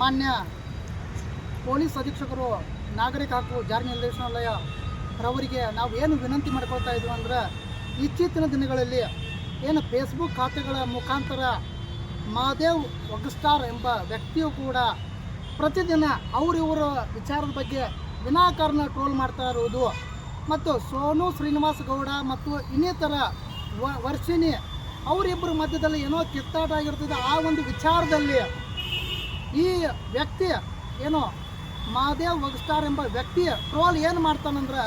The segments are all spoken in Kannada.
ಮಾನ್ಯ ಪೊಲೀಸ್ ಅಧೀಕ್ಷಕರು ನಾಗರಿಕ ಹಕ್ಕು ಜಾರಿ ನಿರ್ದೇಶನಾಲಯ ರವರಿಗೆ ನಾವು ಏನು ವಿನಂತಿ ಮಾಡ್ಕೊಳ್ತಾ ಇದ್ವಿ ಅಂದ್ರೆ, ಇತ್ತೀಚಿನ ದಿನಗಳಲ್ಲಿ ಏನು ಫೇಸ್ಬುಕ್ ಖಾತೆಗಳ ಮುಖಾಂತರ ಮಹಾದೇವ್ ವಗ್ಸ್ಟಾರ್ ಎಂಬ ವ್ಯಕ್ತಿಯು ಕೂಡ ಪ್ರತಿದಿನ ಇವರ ವಿಚಾರದ ಬಗ್ಗೆ ವಿನಾಕಾರಣ ಟ್ರೋಲ್ ಮಾಡ್ತಾ ಇರುವುದು ಮತ್ತು ಸೋನು ಶ್ರೀನಿವಾಸ್ ಗೌಡ ಮತ್ತು ಇನ್ನಿತರ ವರ್ಷಿಣಿ ಅವರಿಬ್ಬರ ಮಧ್ಯದಲ್ಲಿ ಏನೋ ಕಿತ್ತಾಟ ಆಗಿರ್ತದೆ. ಆ ಒಂದು ವಿಚಾರದಲ್ಲಿ ಈ ವ್ಯಕ್ತಿ ಏನೋ ಮಹಾದೇವ್ ವಗ್ಸ್ಟಾರ್ ಎಂಬ ವ್ಯಕ್ತಿ ಟ್ರೋಲ್ ಏನು ಮಾಡ್ತಾನಂದ್ರೆ,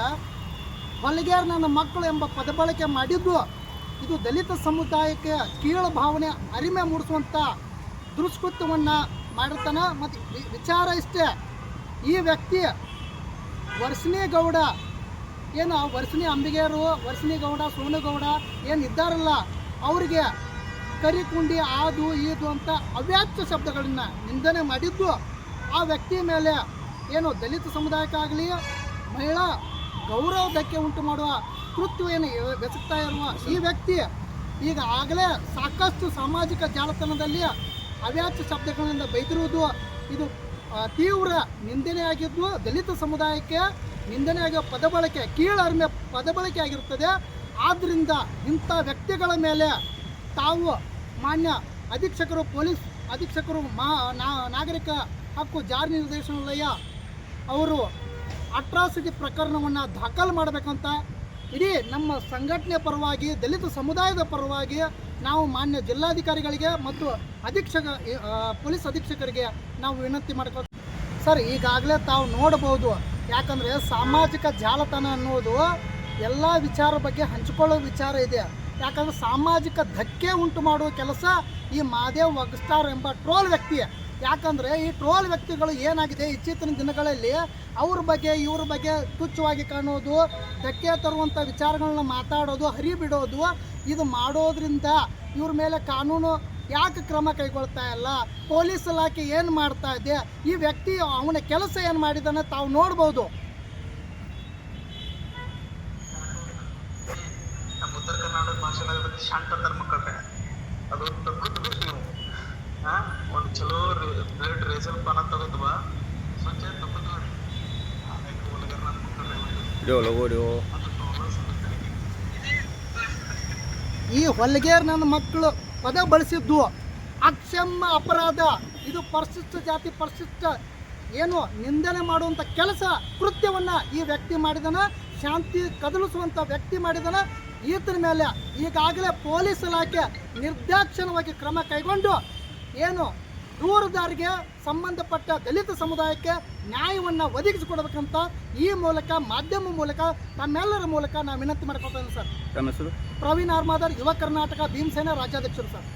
ಹೊಲಿಗೇರ್ ನನ್ನ ಮಕ್ಕಳು ಎಂಬ ಪದಬಳಕೆ ಮಾಡಿದ್ದು ಇದು ದಲಿತ ಸಮುದಾಯಕ್ಕೆ ಕೀಳು ಭಾವನೆ ಅರಿಮೆ ಮೂಡಿಸುವಂಥ ದುಷ್ಕೃತ್ಯವನ್ನು ಮಾಡಿರ್ತಾನೆ. ಮತ್ತು ವಿಚಾರ ಇಷ್ಟೇ, ಈ ವ್ಯಕ್ತಿ ವರ್ಷಿಣಿ ಗೌಡ ಏನು ವರ್ಷಿಣಿ ಅಂಬಿಗೇರು, ವರ್ಷಿಣಿ ಗೌಡ, ಸೋನು ಗೌಡ ಏನು ಇದ್ದಾರಲ್ಲ, ಅವರಿಗೆ ಕರಿಕುಂಡಿ ಅದು ಇದು ಅಂತ ಅವ್ಯಾಚ್ಯ ಶಬ್ದಗಳನ್ನು ನಿಂದನೆ ಮಾಡಿದ್ದು ಆ ವ್ಯಕ್ತಿ ಮೇಲೆ ಏನು ದಲಿತ ಸಮುದಾಯಕ್ಕಾಗಲಿ ಮಹಿಳಾ ಗೌರವ ಧಕ್ಕೆ ಉಂಟು ಮಾಡುವ ಕೃತ್ಯವನ್ನು ಬೆಸಗ್ತಾ ಇರುವ ಈ ವ್ಯಕ್ತಿ ಈಗ ಆಗಲೇ ಸಾಕಷ್ಟು ಸಾಮಾಜಿಕ ಜಾಲತಾಣದಲ್ಲಿ ಅವ್ಯಾಚ್ಯ ಶಬ್ದಗಳಿಂದ ಬೈದಿರುವುದು ಇದು ತೀವ್ರ ನಿಂದನೆಯಾಗಿದ್ದು ದಲಿತ ಸಮುದಾಯಕ್ಕೆ ನಿಂದನೆಯಾಗಿರುವ ಪದಬಳಕೆ, ಕೀಳರಿಮೆ ಪದಬಳಕೆ ಆಗಿರುತ್ತದೆ. ಆದ್ದರಿಂದ ಇಂಥ ವ್ಯಕ್ತಿಗಳ ಮೇಲೆ ತಾವು ಮಾನ್ಯ ಅಧೀಕ್ಷಕರು, ಪೊಲೀಸ್ ಅಧೀಕ್ಷಕರು, ನಾಗರಿಕ ಹಕ್ಕು ಜಾರಿ ನಿರ್ದೇಶನಾಲಯ ಅವರು ಅಟ್ರಾಸಿಟಿ ಪ್ರಕರಣವನ್ನು ದಾಖಲು ಮಾಡಬೇಕಂತ ಇಡೀ ನಮ್ಮ ಸಂಘಟನೆ ಪರವಾಗಿ, ದಲಿತ ಸಮುದಾಯದ ಪರವಾಗಿ ನಾವು ಮಾನ್ಯ ಜಿಲ್ಲಾಧಿಕಾರಿಗಳಿಗೆ ಮತ್ತು ಪೊಲೀಸ್ ಅಧೀಕ್ಷಕರಿಗೆ ನಾವು ವಿನಂತಿ ಮಾಡ್ಕೊಳ್ತೀವಿ. ಸರ್, ಈಗಾಗಲೇ ತಾವು ನೋಡಬಹುದು, ಯಾಕಂದರೆ ಸಾಮಾಜಿಕ ಜಾಲತಾಣ ಅನ್ನೋದು ಎಲ್ಲ ವಿಚಾರ ಬಗ್ಗೆ ಹಂಚಿಕೊಳ್ಳೋ ವಿಚಾರ ಇದೆ. ಯಾಕಂದರೆ ಸಾಮಾಜಿಕ ಧಕ್ಕೆ ಉಂಟು ಮಾಡುವ ಕೆಲಸ ಈ ಮಹಾದೇವ್ ವಗ್ಸ್ಟಾರ್ ಎಂಬ ಟ್ರೋಲ್ ವ್ಯಕ್ತಿ. ಯಾಕಂದರೆ ಈ ಟ್ರೋಲ್ ವ್ಯಕ್ತಿಗಳು ಏನಾಗಿದೆ, ಇತ್ತೀಚಿನ ದಿನಗಳಲ್ಲಿ ಅವ್ರ ಬಗ್ಗೆ ಇವ್ರ ಬಗ್ಗೆ ತುಚ್ಛವಾಗಿ ಕಾಣೋದು, ಧಕ್ಕೆ ತರುವಂಥ ವಿಚಾರಗಳನ್ನ ಮಾತಾಡೋದು, ಹರಿಬಿಡೋದು, ಇದು ಮಾಡೋದ್ರಿಂದ ಇವ್ರ ಮೇಲೆ ಕಾನೂನು ಯಾಕೆ ಕ್ರಮ ಕೈಗೊಳ್ತಾ ಇಲ್ಲ, ಪೊಲೀಸ್ ಇಲಾಖೆ ಏನು ಮಾಡ್ತಾ ಇದೆ, ಈ ವ್ಯಕ್ತಿ ಅವನ ಕೆಲಸ ಏನು ಮಾಡಿದ್ದಾನೆ ತಾವು ನೋಡ್ಬೋದು. ನಮ್ಮ ಉತ್ತರ ಕರ್ನಾಟಕ ಭಾಷೆದಾಗ ಶಾಂತ ಮಕ್ಕಳ ಕಡೆ ಅದು ತಪ್ಪು ನೀವು ಒಂದು ಚಲೋ ಬ್ಲಡ್ ರೇಸಲ್ ಪಾನ ತಗೋತವ ಸ್ವಚ್ಛ ತಪ್ಪು ಈ ಹೊಲಿಗೇರ್ ನನ್ನ ಮಕ್ಕಳು ಪದ ಬಳಸಿದ್ದು ಅಕ್ಷಮ್ಯ ಅಪರಾಧ. ಇದು ಪರಿಶಿಷ್ಟ ಜಾತಿ, ಪರಿಶಿಷ್ಟ ಏನು ನಿಂದನೆ ಮಾಡುವಂಥ ಕೆಲಸ, ಕೃತ್ಯವನ್ನು ಈ ವ್ಯಕ್ತಿ ಮಾಡಿದನ, ಶಾಂತಿ ಕದಲಿಸುವಂಥ ವ್ಯಕ್ತಿ ಮಾಡಿದನ. ಈತನ ಮೇಲೆ ಈಗಾಗಲೇ ಪೊಲೀಸ್ ಇಲಾಖೆ ನಿರ್ದಾಕ್ಷಿಣ್ಯವಾಗಿ ಕ್ರಮ ಕೈಗೊಂಡು ಏನು ದೂರುದಾರಿಗೆ ಸಂಬಂಧಪಟ್ಟ ದಲಿತ ಸಮುದಾಯಕ್ಕೆ ನ್ಯಾಯವನ್ನು ಒದಗಿಸಿಕೊಡಬೇಕಂತ ಈ ಮೂಲಕ, ಮಾಧ್ಯಮ ಮೂಲಕ, ತಮ್ಮೆಲ್ಲರ ಮೂಲಕ ನಾನು ವಿನಂತಿ ಮಾಡ್ಕೊಳ್ತೇನೆ ಸರ್. ತಮ್ಮ ಹೆಸರು? ಪ್ರವೀಣ್ ಆರ್ಮಾದರ್, ಯುವ ಕರ್ನಾಟಕ ಭೀಮಸೇನ ರಾಜ್ಯಾಧ್ಯಕ್ಷರು ಸರ್.